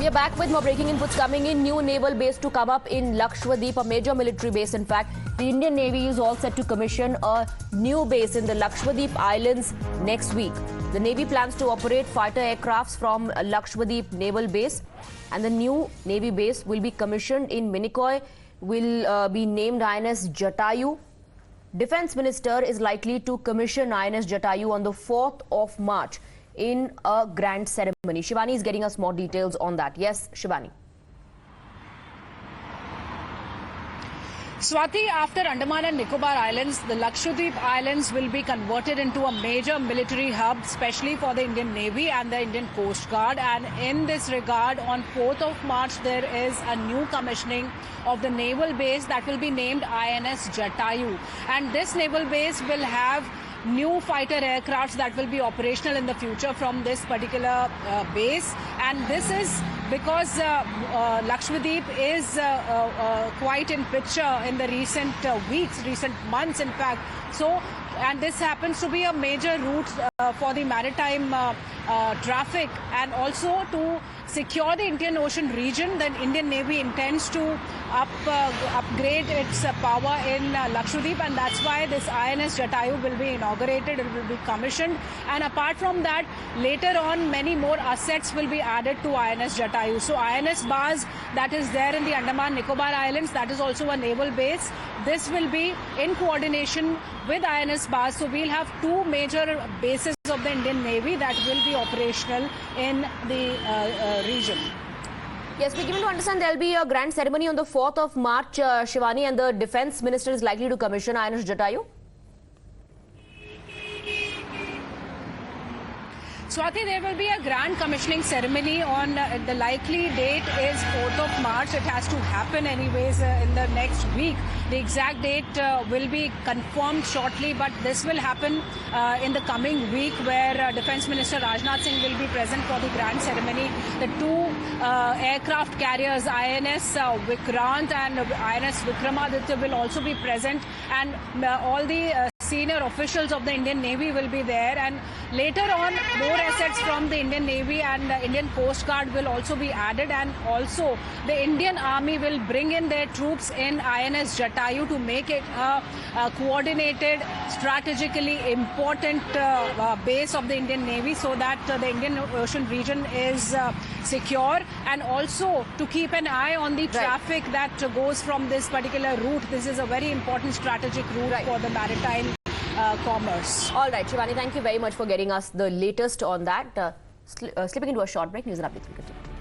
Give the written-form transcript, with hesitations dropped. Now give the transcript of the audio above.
We are back with more breaking inputs coming in. New naval base to come up in Lakshadweep, a major military base. In fact, the Indian Navy is all set to commission a new base in the Lakshadweep Islands next week. The Navy plans to operate fighter aircrafts from Lakshadweep Naval Base, and the new Navy base will be commissioned in Minicoy, will be named INS Jatayu. Defence Minister is likely to commission INS Jatayu on the 4th of March in a grand ceremony. Shivani is getting us more details on that. Yes, Shivani. Swati, after Andaman and Nicobar Islands, the Lakshadweep Islands will be converted into a major military hub, especially for the Indian Navy and the Indian Coast Guard. And in this regard, on 4th of March, there is a new commissioning of the naval base that will be named INS Jatayu. And this naval base will have new fighter aircrafts that will be operational in the future from this particular base. And this is because Lakshadweep is quite in picture in the recent weeks, recent months, in fact. So, and this happens to be a major route for the maritime traffic, and also to secure the Indian Ocean region. The Indian Navy intends to upgrade its power in Lakshadweep, and that's why this INS Jatayu will be inaugurated, it will be commissioned. And apart from that, later on, many more assets will be added to INS Jatayu. So INS Baz, that is there in the Andaman Nicobar Islands, that is also a naval base. This will be in coordination with INS Baz. So we'll have two major bases of the Indian Navy that will be operational in the region. Yes, we're given to understand there'll be a grand ceremony on the 4th of March, Shivani, and the Defence Minister is likely to commission INS Jatayu. Swati, there will be a grand commissioning ceremony on the likely date is 4th of March. It has to happen anyways in the next week. The exact date will be confirmed shortly, but this will happen in the coming week, where Defence Minister Rajnath Singh will be present for the grand ceremony. The two aircraft carriers, INS Vikrant and INS Vikramaditya, will also be present, and all the senior officials of the Indian Navy will be there. And later on, more assets from the Indian Navy and the Indian Coast Guard will also be added, and also the Indian Army will bring in their troops in INS Jatayu to make it a coordinated, strategically important base of the Indian Navy, so that the Indian Ocean region is secure, and also to keep an eye on the traffic that goes from this particular route. This is a very important strategic route for the maritime commerce. All right, Shivani, thank you very much for getting us the latest on that. Slipping into a short break, news and updates will continue.